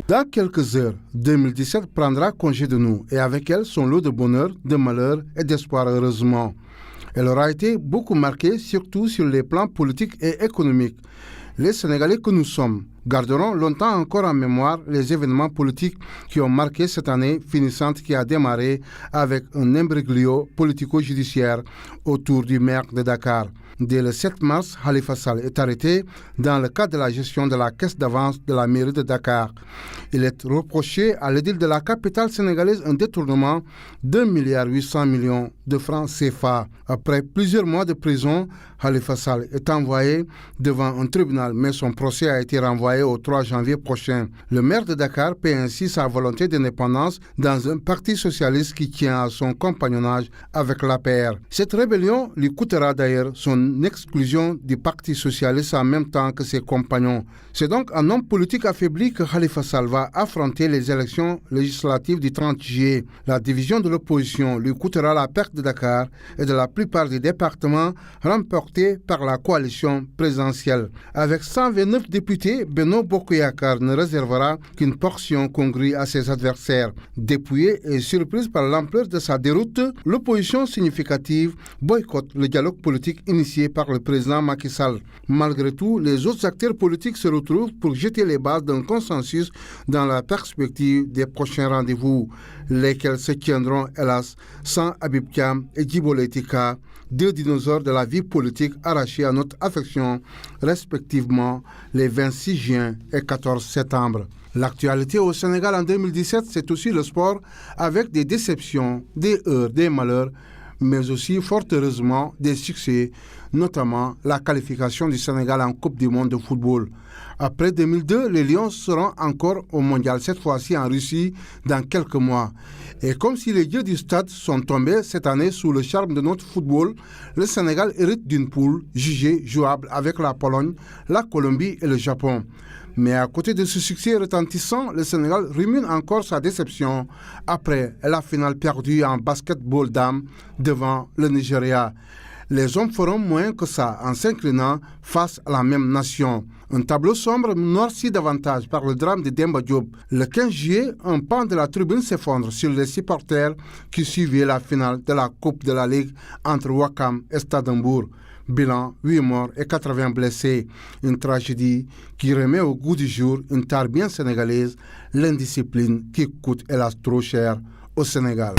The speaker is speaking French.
Dans quelques heures, 2017 prendra congé de nous et avec elle son lot de bonheur, de malheur et d'espoir heureusement. Elle aura été beaucoup marquée, surtout sur les plans politiques et économiques. Les Sénégalais que nous sommes garderont longtemps encore en mémoire les événements politiques qui ont marqué cette année finissante qui a démarré avec un imbroglio politico-judiciaire autour du maire de Dakar. Dès le 7 mars, Khalifa Sall est arrêté dans le cadre de la gestion de la caisse d'avance de la mairie de Dakar. Il est reproché à l'édile de la capitale sénégalaise un détournement de 1,8 milliard de francs CFA. Après plusieurs mois de prison, Khalifa Sall est envoyé devant un tribunal, mais son procès a été renvoyé au 3 janvier prochain. Le maire de Dakar paie ainsi sa volonté d'indépendance dans un parti socialiste qui tient à son compagnonnage avec l'APR. Cette rébellion lui coûtera d'ailleurs son exclusion du parti socialiste en même temps que ses compagnons. C'est donc un homme politique affaibli que Khalifa Sall va affronter les élections législatives du 30 juillet. La division de l'opposition lui coûtera la perte de Dakar et de la plupart des départements remportés par la coalition présidentielle. Avec 129 députés, Benno Bokk Yakaar ne réservera qu'une portion congrue à ses adversaires. Dépouillée et surprise par l'ampleur de sa déroute, l'opposition significative boycotte le dialogue politique initié par le président Macky Sall. Malgré tout, les autres acteurs politiques se retrouvent pour jeter les bases d'un consensus dans la perspective des prochains rendez-vous, lesquels se tiendront, hélas, sans Habib Thiam et Djibo Leyti Ka, deux dinosaures de la vie politique arrachés à notre affection, respectivement les 26 juin et 14 septembre. L'actualité au Sénégal en 2017, c'est aussi le sport avec des déceptions, des heurts, des malheurs, mais aussi, fort heureusement, des succès, notamment la qualification du Sénégal en Coupe du monde de football. Après 2002, les Lions seront encore au mondial, cette fois-ci en Russie, dans quelques mois. Et comme si les dieux du stade sont tombés cette année sous le charme de notre football, le Sénégal hérite d'une poule jugée jouable avec la Pologne, la Colombie et le Japon. Mais à côté de ce succès retentissant, le Sénégal rumine encore sa déception après la finale perdue en basketball dames devant le Nigeria. Les hommes feront moins que ça en s'inclinant face à la même nation. Un tableau sombre noirci davantage par le drame de Demba Diop. Le 15 juillet, un pan de la tribune s'effondre sur les supporters qui suivaient la finale de la Coupe de la Ligue entre Ouakam et Stade Mbour. Bilan, 8 morts et 80 blessés. Une tragédie qui remet au goût du jour une tare bien sénégalaise, l'indiscipline qui coûte hélas trop cher au Sénégal.